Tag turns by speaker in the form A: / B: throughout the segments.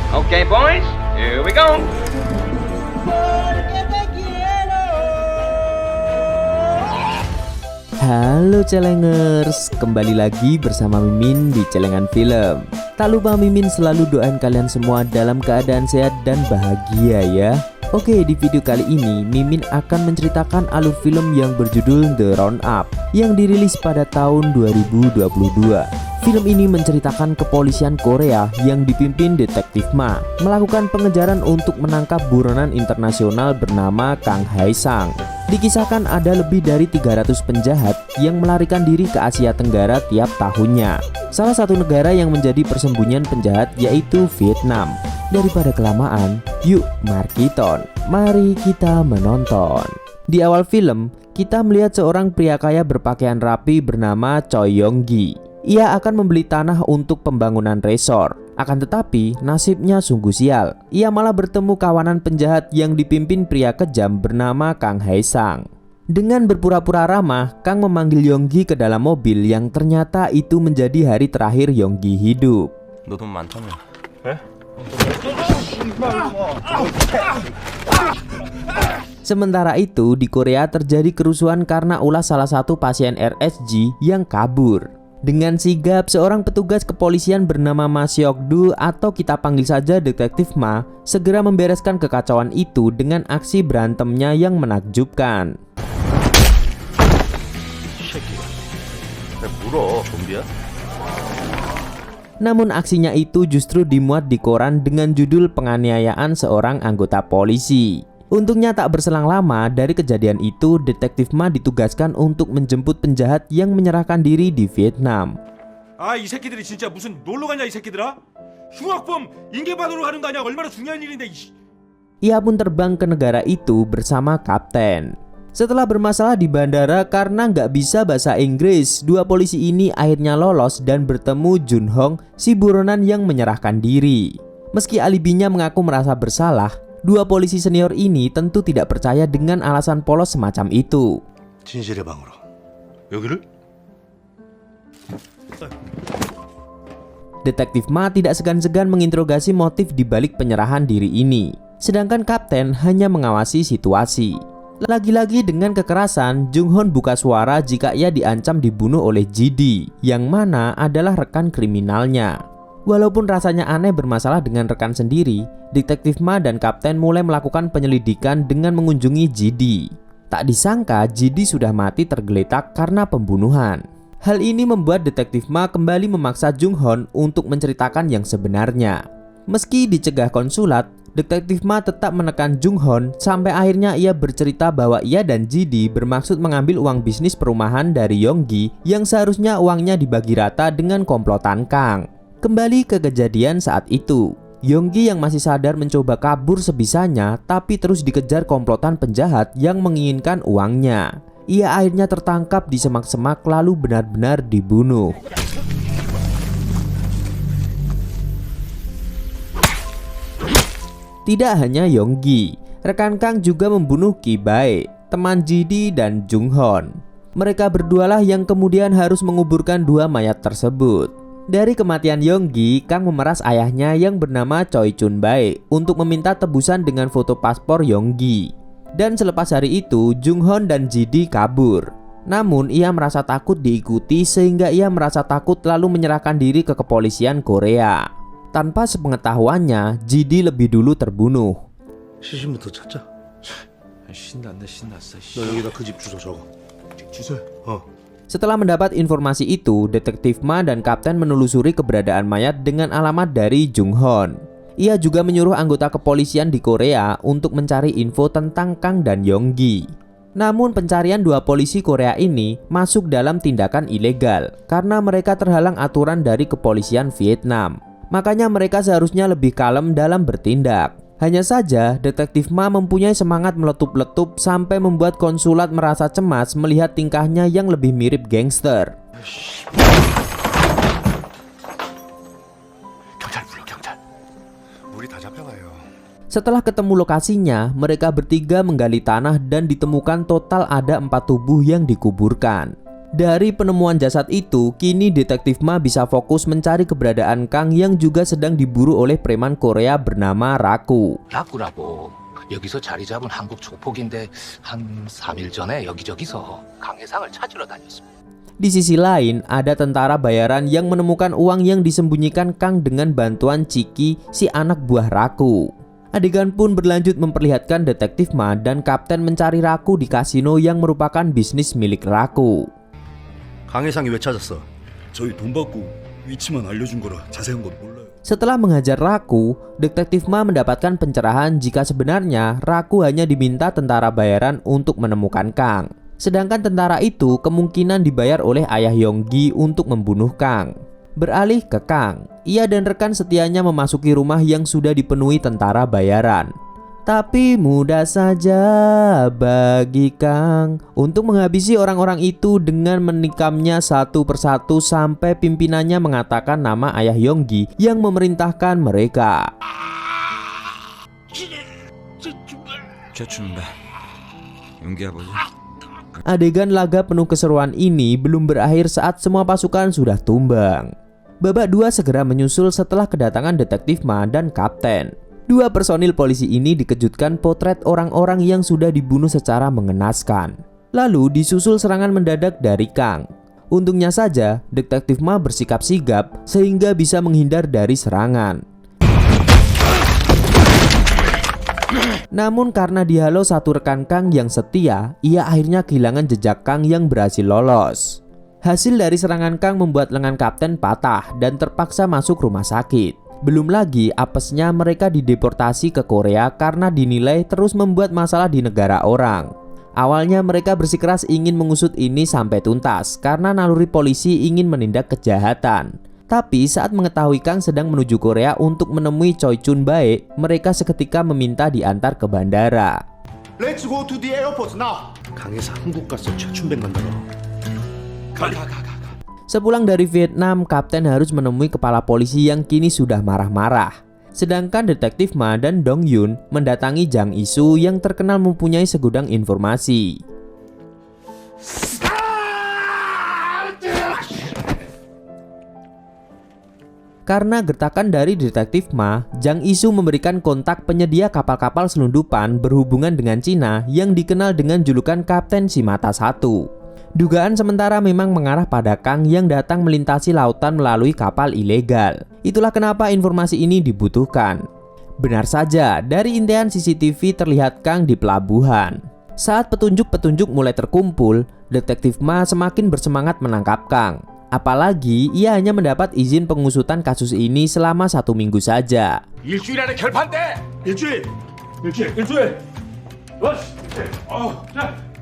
A: Okay, boys, here we go.
B: Halo Celengers, kembali lagi bersama Mimin di Celengan Film. Tak lupa Mimin selalu doain kalian semua dalam keadaan sehat dan bahagia ya. Oke, di video kali ini Mimin akan menceritakan alur film yang berjudul The Roundup yang dirilis pada tahun 2022. Film ini menceritakan kepolisian Korea yang dipimpin Detektif Ma melakukan pengejaran untuk menangkap buronan internasional bernama Kang Hae-sang. Dikisahkan ada lebih dari 300 penjahat yang melarikan diri ke Asia Tenggara tiap tahunnya. Salah satu negara yang menjadi persembunyian penjahat yaitu Vietnam. Daripada kelamaan, yuk mari kita menonton. Di awal film, kita melihat seorang pria kaya berpakaian rapi bernama Choi Yong-gi. Ia akan membeli tanah untuk pembangunan resort. Akan tetapi, nasibnya sungguh sial. Ia malah bertemu kawanan penjahat yang dipimpin pria kejam bernama Kang Hae-sang. Dengan berpura-pura ramah, Kang memanggil Yong-gi ke dalam mobil yang ternyata itu menjadi hari terakhir Yong-gi hidup.
C: 너 돈 많다며.
B: Sementara itu, di Korea terjadi kerusuhan karena ulah salah satu pasien RSG yang kabur. Dengan sigap, seorang petugas kepolisian bernama Ma Seok-du atau kita panggil saja Detektif Ma segera membereskan kekacauan itu dengan aksi berantemnya yang menakjubkan. Namun aksinya itu justru dimuat di koran dengan judul penganiayaan seorang anggota polisi. Untungnya tak berselang lama dari kejadian itu, Detektif Ma ditugaskan untuk menjemput penjahat yang menyerahkan diri di Vietnam.
D: 이 새끼들이 진짜 무슨 놀러 가냐 이 새끼들아? 흉악범 인계 받으러 가는 거 아니야? 얼마나 중요한 일인데.
B: Ia pun terbang ke negara itu bersama kapten. Setelah bermasalah di bandara karena nggak bisa bahasa Inggris, dua polisi ini akhirnya lolos dan bertemu Jun Hong, si buronan yang menyerahkan diri. Meski alibinya mengaku merasa bersalah, dua polisi senior ini tentu tidak percaya dengan alasan polos semacam itu.
C: 진실의 방으로. 여기를?
B: Detektif Ma tidak segan-segan menginterogasi motif di balik penyerahan diri ini. Sedangkan kapten hanya mengawasi situasi. Lagi-lagi dengan kekerasan, Jung Hon buka suara jika ia diancam dibunuh oleh GD, yang mana adalah rekan kriminalnya. Walaupun rasanya aneh bermasalah dengan rekan sendiri, Detektif Ma dan kapten mulai melakukan penyelidikan dengan mengunjungi GD. Tak disangka GD sudah mati tergeletak karena pembunuhan. Hal ini membuat Detektif Ma kembali memaksa Jung Hon untuk menceritakan yang sebenarnya. Meski dicegah konsulat, Detektif Ma tetap menekan Jung Hon sampai akhirnya ia bercerita bahwa ia dan GD bermaksud mengambil uang bisnis perumahan dari Yong-gi yang seharusnya uangnya dibagi rata dengan komplotan Kang. Kembali ke kejadian saat itu, Yong-gi yang masih sadar mencoba kabur sebisanya tapi terus dikejar komplotan penjahat yang menginginkan uangnya. Ia akhirnya tertangkap di semak-semak lalu benar-benar dibunuh. Tidak hanya Yong-gi, rekan Kang juga membunuh Ki Bae, teman GD dan Jung Hon. Mereka berdualah yang kemudian harus menguburkan dua mayat tersebut. Dari kematian Yong-gi, Kang memeras ayahnya yang bernama Choi Chun Bae untuk meminta tebusan dengan foto paspor Yong-gi. Dan selepas hari itu, Jung Hon dan GD kabur. Namun ia merasa takut diikuti sehingga ia merasa takut lalu menyerahkan diri ke kepolisian Korea. Tanpa sepengetahuannya, GD lebih dulu terbunuh.
C: 시신부터 찾자.
D: 신났네 신났어.
C: 너 여기다 그 집 주소 적어.
D: 주소요?
B: Setelah mendapat informasi itu, Detektif Ma dan kapten menelusuri keberadaan mayat dengan alamat dari Jung Hon. Ia juga menyuruh anggota kepolisian di Korea untuk mencari info tentang Kang dan Yong-gi. Namun pencarian dua polisi Korea ini masuk dalam tindakan ilegal karena mereka terhalang aturan dari kepolisian Vietnam. Makanya mereka seharusnya lebih kalem dalam bertindak. Hanya saja Detektif Ma mempunyai semangat meletup-letup sampai membuat konsulat merasa cemas melihat tingkahnya yang lebih mirip gangster.
C: 경찰 불러 경찰. 우리 다 잡혀가요.
B: Setelah ketemu lokasinya, mereka bertiga menggali tanah dan ditemukan total ada 4 tubuh yang dikuburkan. Dari penemuan jasad itu, kini Detektif Ma bisa fokus mencari keberadaan Kang yang juga sedang diburu oleh preman Korea bernama Raku.
E: 라꾸라고 여기서 자리 잡은 한국 조폭인데 한 3일 전에 여기저기서 강혜상을 찾으러 다녔습니다.
B: Di sisi lain, ada tentara bayaran yang menemukan uang yang disembunyikan Kang dengan bantuan Ciki, si anak buah Raku. Adegan pun berlanjut memperlihatkan Detektif Ma dan Kapten mencari Raku di kasino yang merupakan bisnis milik Raku.
C: 강혜상이 왜 찾았어?
F: 저희 돈 받고 위치만 알려준 거라 자세한 건 몰라요.
B: Setelah mengajar Raku, Detektif Ma mendapatkan pencerahan jika sebenarnya Raku hanya diminta tentara bayaran untuk menemukan Kang. Sedangkan tentara itu kemungkinan dibayar oleh ayah Yonggi untuk membunuh Kang. Beralih ke Kang, ia dan rekan setianya memasuki rumah yang sudah dipenuhi tentara bayaran. Tapi mudah saja bagi Kang untuk menghabisi orang-orang itu dengan menikamnya satu persatu sampai pimpinannya mengatakan nama ayah Yonggi yang memerintahkan mereka.
F: 죄춘다. 용기 아버지.
B: Adegan laga penuh keseruan ini belum berakhir saat semua pasukan sudah tumbang. Babak 2 segera menyusul setelah kedatangan Detektif Ma dan Kapten. Dua personil polisi ini dikejutkan potret orang-orang yang sudah dibunuh secara mengenaskan. Lalu disusul serangan mendadak dari Kang. Untungnya saja Detektif Ma bersikap sigap sehingga bisa menghindar dari serangan. Namun karena dihalau satu rekan Kang yang setia, ia akhirnya kehilangan jejak Kang yang berhasil lolos. Hasil dari serangan Kang membuat lengan Kapten patah dan terpaksa masuk rumah sakit. Belum lagi apesnya mereka dideportasi ke Korea karena dinilai terus membuat masalah di negara orang. Awalnya mereka bersikeras ingin mengusut ini sampai tuntas karena naluri polisi ingin menindak kejahatan. Tapi saat mengetahui Kang sedang menuju Korea untuk menemui Choi Chun Bae, mereka seketika meminta diantar ke bandara.
C: Let's go to the airport now. 강혜상 한국 가서 최춘백 만나러.
D: 가.
B: Sepulang dari Vietnam, Kapten harus menemui kepala polisi yang kini sudah marah-marah. Sedangkan Detektif Ma dan Dong Yun mendatangi Jang Isu yang terkenal mempunyai segudang informasi. Karena gertakan dari Detektif Ma, Jang Isu memberikan kontak penyedia kapal-kapal selundupan berhubungan dengan Cina yang dikenal dengan julukan Kapten Si Mata Satu. Dugaan sementara memang mengarah pada Kang yang datang melintasi lautan melalui kapal ilegal. Itulah kenapa informasi ini dibutuhkan. Benar saja, dari intaian CCTV terlihat Kang di pelabuhan. Saat petunjuk-petunjuk mulai terkumpul, Detektif Ma semakin bersemangat menangkap Kang. Apalagi ia hanya mendapat izin pengusutan kasus ini selama 1 minggu saja.
D: 일주일 안에 결판돼.
F: 일주일.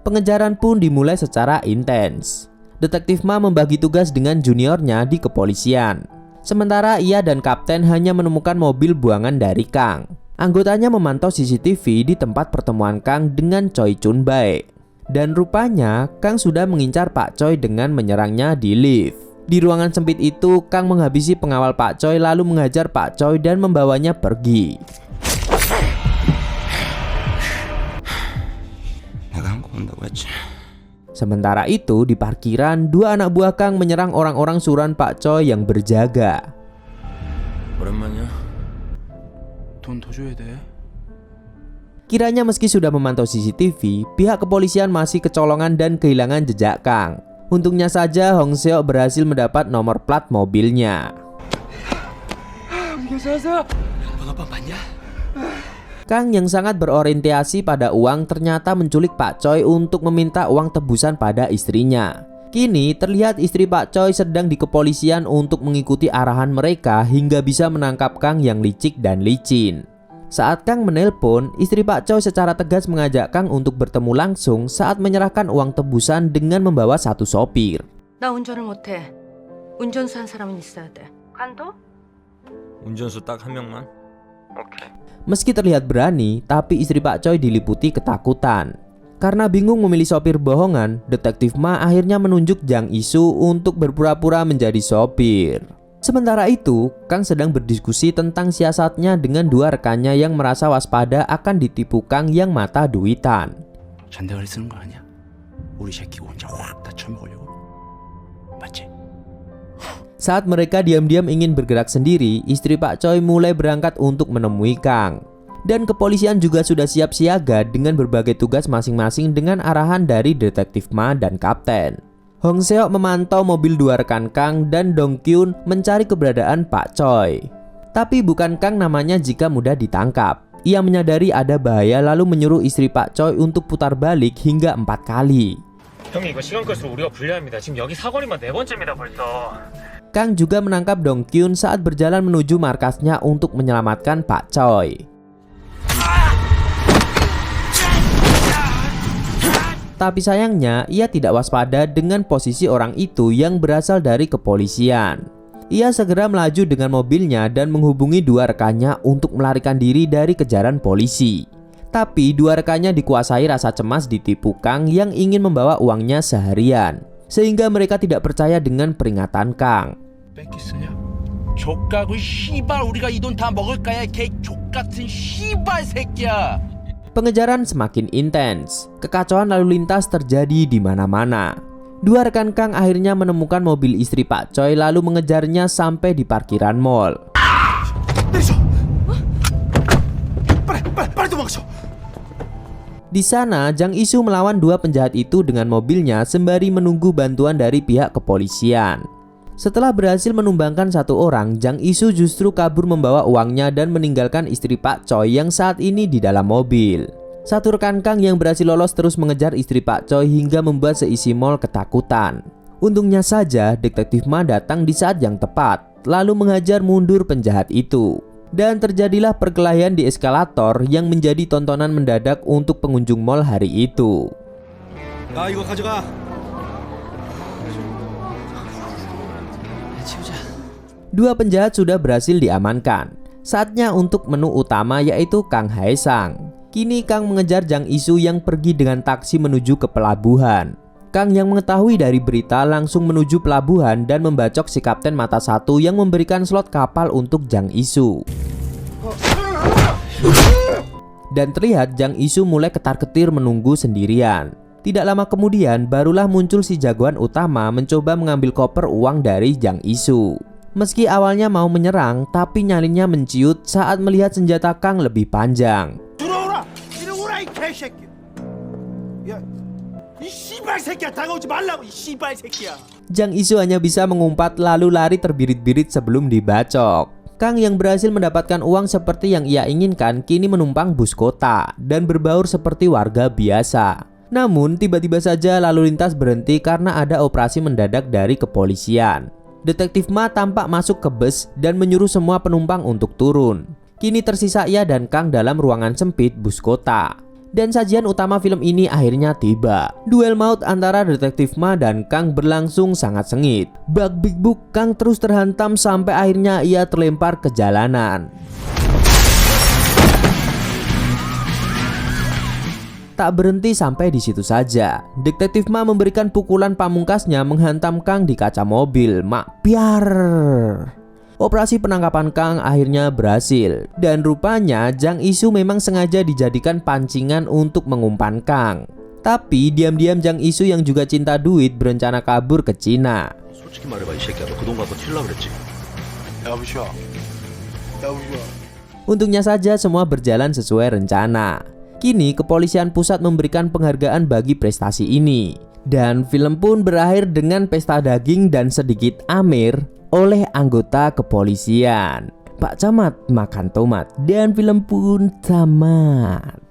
B: Pengejaran pun dimulai secara intens. Detektif Ma membagi tugas dengan juniornya di kepolisian. Sementara ia dan Kapten hanya menemukan mobil buangan dari Kang. Anggotanya memantau CCTV di tempat pertemuan Kang dengan Choi Chun Bae. Dan rupanya Kang sudah mengincar Pak Choi dengan menyerangnya di lift. Di ruangan sempit itu, Kang menghabisi pengawal Pak Choi lalu menghajar Pak Choi dan membawanya pergi. Sementara itu di parkiran, dua anak buah Kang menyerang orang-orang suruhan Pak Choi yang berjaga.
F: 오랜만이야. 돈 더 줘야 돼.
B: Kiranya meski sudah memantau CCTV, pihak kepolisian masih kecolongan dan kehilangan jejak Kang. Untungnya saja Hong Seok berhasil mendapat nomor plat mobilnya. Kang yang sangat berorientasi pada uang ternyata menculik Pak Choi untuk meminta uang tebusan pada istrinya. Kini terlihat istri Pak Choi sedang di kepolisian untuk mengikuti arahan mereka hingga bisa menangkap Kang yang licik dan licin. Saat Kang menelpon, istri Pak Choi secara tegas mengajak Kang untuk bertemu langsung saat menyerahkan uang tebusan dengan membawa satu sopir.
G: 나 운전을 못해. 운전수 한 사람은 있어야 돼. 관도?
F: 운전수 딱 한 명만. 오케이.
B: Meski terlihat berani, tapi istri Pak Choi diliputi ketakutan. Karena bingung memilih sopir bohongan, Detektif Ma akhirnya menunjuk Jang Isu untuk berpura-pura menjadi sopir. Sementara itu, Kang sedang berdiskusi tentang siasatnya dengan dua rekannya yang merasa waspada akan ditipu Kang yang mata duitan.
F: 전대가리 쓰는 거 아니야? 우리 새끼 혼자 확 다 처먹으려고.
B: Saat mereka diam-diam ingin bergerak sendiri, istri Pak Choi mulai berangkat untuk menemui Kang. Dan kepolisian juga sudah siap siaga dengan berbagai tugas masing-masing dengan arahan dari Detektif Ma dan Kapten. Hong Seok memantau mobil dua rekan Kang dan Dong Kyun mencari keberadaan Pak Choi. Tapi bukan Kang namanya jika mudah ditangkap. Ia menyadari ada bahaya lalu menyuruh istri Pak Choi untuk putar balik hingga 4 kali.
H: 형님 이거 시간 끌수록 우리가 불리합니다. 지금 여기 사거리만 4번째입니다 벌써.
B: Kang juga menangkap Dong Kyun saat berjalan menuju markasnya untuk menyelamatkan Pak Choi. Tapi sayangnya ia tidak waspada dengan posisi orang itu yang berasal dari kepolisian. Ia segera melaju dengan mobilnya dan menghubungi dua rekannya untuk melarikan diri dari kejaran polisi. Tapi dua rekannya dikuasai rasa cemas ditipu Kang yang ingin membawa uangnya seharian, sehingga mereka tidak percaya dengan peringatan Kang.
I: 뺏겼으냐? 족가구 씨발 우리가 이 돈 다 먹을 거야 개 족같은 씨발 새끼야.
B: Pengejaran semakin intens. Kekacauan lalu lintas terjadi di mana-mana. Dua rekan Kang akhirnya menemukan mobil istri Pak Choi lalu mengejarnya sampai di parkiran mall. Di sana, Jang Isu melawan dua penjahat itu dengan mobilnya sembari menunggu bantuan dari pihak kepolisian. Setelah berhasil menumbangkan satu orang, Jang Isu justru kabur membawa uangnya dan meninggalkan istri Pak Choi yang saat ini di dalam mobil. Satu rekan Kang yang berhasil lolos terus mengejar istri Pak Choi hingga membuat seisi mall ketakutan. Untungnya saja, Detektif Ma datang di saat yang tepat, lalu menghajar mundur penjahat itu. Dan terjadilah perkelahian di eskalator yang menjadi tontonan mendadak untuk pengunjung mall hari itu.
C: 나 이거 가져가.
B: Dua penjahat sudah berhasil diamankan. Saatnya untuk menu utama yaitu Kang Haesang. Kini Kang mengejar Jang Isu yang pergi dengan taksi menuju ke pelabuhan. Kang yang mengetahui dari berita langsung menuju pelabuhan dan membacok si Kapten Mata Satu yang memberikan slot kapal untuk Jang Isu. Dan terlihat Jang Isu mulai ketar-ketir menunggu sendirian. Tidak lama kemudian barulah muncul si jagoan utama mencoba mengambil koper uang dari Jang Isu. Meski awalnya mau menyerang, tapi nyalinya menciut saat melihat senjata Kang lebih panjang.
C: 들어오라 이 개새끼. 야, 이 씨발 새끼야 다가오지 말라고 이 씨발 새끼야.
B: Jang Isu hanya bisa mengumpat lalu lari terbirit-birit sebelum dibacok. Kang yang berhasil mendapatkan uang seperti yang ia inginkan kini menumpang bus kota dan berbaur seperti warga biasa. Namun tiba-tiba saja lalu lintas berhenti karena ada operasi mendadak dari kepolisian. Detektif Ma tampak masuk ke bus dan menyuruh semua penumpang untuk turun. Kini tersisa ia dan Kang dalam ruangan sempit bus kota. Dan sajian utama film ini akhirnya tiba. Duel maut antara Detektif Ma dan Kang berlangsung sangat sengit. Bak Big Book Kang terus terhantam sampai akhirnya ia terlempar ke jalanan. Tak berhenti sampai di situ saja. Detektif Ma memberikan pukulan pamungkasnya menghantam Kang di kaca mobil. Mak biar. Operasi penangkapan Kang akhirnya berhasil. Dan rupanya Jang Isu memang sengaja dijadikan pancingan untuk mengumpan Kang. Tapi diam-diam Jang Isu yang juga cinta duit berencana kabur ke Cina.
C: 솔직히 말해봐 이 새끼야 너 그 돈 갖고 튀려고 그랬지? 야부셔.
B: Untungnya saja semua berjalan sesuai rencana. Kini kepolisian pusat memberikan penghargaan bagi prestasi ini. Dan film pun berakhir dengan pesta daging dan sedikit amir oleh anggota kepolisian. Pak Camat makan tomat dan film pun tamat.